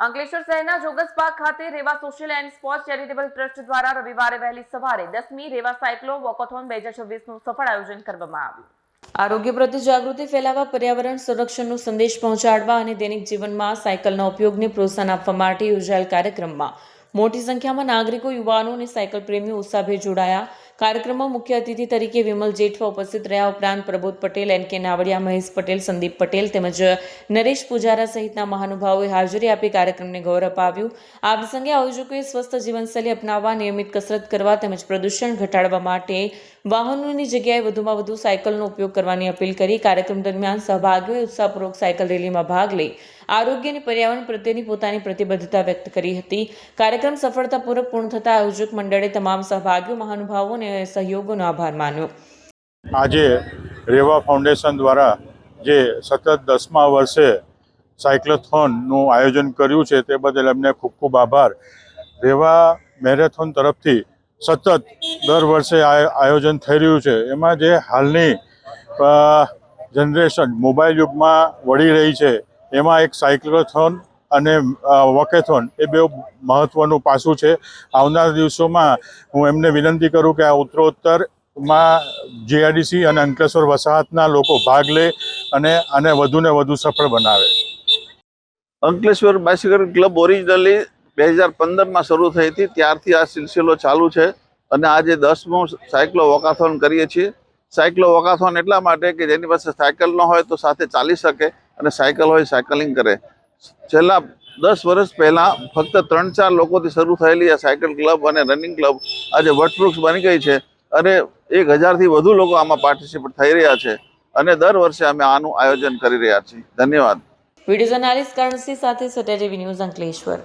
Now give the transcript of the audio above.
અંકલેશ્વર શહેરના જોગસબાગ ખાતે Reva social and sports charitable trust દ્વારા રવિવારે વહેલી સવારે 10મી રેવા સાયક્લો વોકથોન 2026નું સફળ આયોજન કરવામાં આવ્યું। આરોગ્ય પ્રત્યે જાગૃતિ ફેલાવવા, પર્યાવરણ સંરક્ષણનો સંદેશ પહોંચાડવા અને દૈનિક જીવનમાં સાયકલના ઉપયોગને પ્રોત્સાહન આપવા માટે યોજાયેલ કાર્યક્રમમાં મોટી સંખ્યામાં નાગરિકો, યુવાનો અને સાયકલ પ્રેમીઓ ઉત્સાહભેર જોડાયા। કાર્યક્રમમાં મુખ્ય અતિથિ તરીકે વિમલ જેઠવા ઉપસ્થિત રહ્યા। ઉપરાંત પ્રબોધ પટેલ, એન.કે. નાવડિયા, મહેશ પટેલ, સંદીપ પટેલ તેમજ નરેશ પૂજારા સહિતના મહાનુભાવોએ હાજરી આપી કાર્યક્રમને ગૌરવ અપાવ્યું। આ પ્રસંગે આયોજકોએ સ્વસ્થ જીવનશૈલી અપનાવવા, નિયમિત કસરત કરવા તેમજ પ્રદૂષણ ઘટાડવા માટે વાહનોની જગ્યાએ વધુમાં વધુ સાયકલનો ઉપયોગ કરવાની અપીલ કરી। કાર્યક્રમ દરમિયાન સહભાગીઓએ ઉત્સાહપૂર્વક સાયકલ રેલીમાં ભાગ લઈ આરોગ્ય અને પર્યાવરણ પ્રત્યેની પોતાની પ્રતિબદ્ધતા વ્યક્ત કરી હતી। કાર્યક્રમ સફળતાપૂર્વક પૂર્ણ થતા આયોજક મંડળે તમામ સહભાગીઓ, મહાનુભાવો અને સહયોગોનો આભાર માન્યો। આજે રેવા ફાઉન્ડેશન દ્વારા જે સતત 10મા વર્ષે સાયક્લોથોનનું આયોજન કર્યું છે તે બદલ એમને ખૂબ ખૂબ આભાર। રેવા મેરેથોન તરફથી સતત દર વર્ષે આયોજન થઈ રહ્યું છે। એમાં જે હાલની જનરેશન મોબાઈલ યુગમાં વળી રહી છે એમાં એક સાયક્લોથોન અને વોકેથોન એ બે મહત્ત્વનું પાસું છે। આવનારા દિવસોમાં હું એમને વિનંતી કરું કે આ ઉત્તરોત્તરમાં જીઆઈડીસી અને અંકલેશ્વર વસાહતના લોકો ભાગ લે અને આને વધુને વધુ સફળ બનાવે। અંકલેશ્વર બાઇસિકલ ક્લબ ઓરિજિનલી 2015માં શરૂ થઈ હતી, ત્યારથી આ સિલસિલો ચાલુ છે અને આજે 10મો સાયક્લો વોકાથોન કરીએ છીએ। સાયક્લો વોકાથોન એટલા માટે કે જેની પાસે સાયકલ ન હોય તો સાથે ચાલી શકે અને સાયકલ હોય સાયકલિંગ કરે। છેલ્લા 10 વર્ષ પહેલાં ફક્ત 3-4 લોકોથી શરૂ થયેલી આ સાયકલ ક્લબ અને રનિંગ ક્લબ આજે વટવૃક્ષ બની ગઈ છે અને 1000થી વધુ લોકો આમાં પાર્ટિસિપેટ થઈ રહ્યા છે અને દર વર્ષે અમે આનું આયોજન કરી રહ્યા છીએ। ધન્યવાદ। વિડીયો જર્નાલિસ્ટ કરણસિંહ સાથે સત્ય ટીવી ન્યૂઝ અંકલેશ્વર।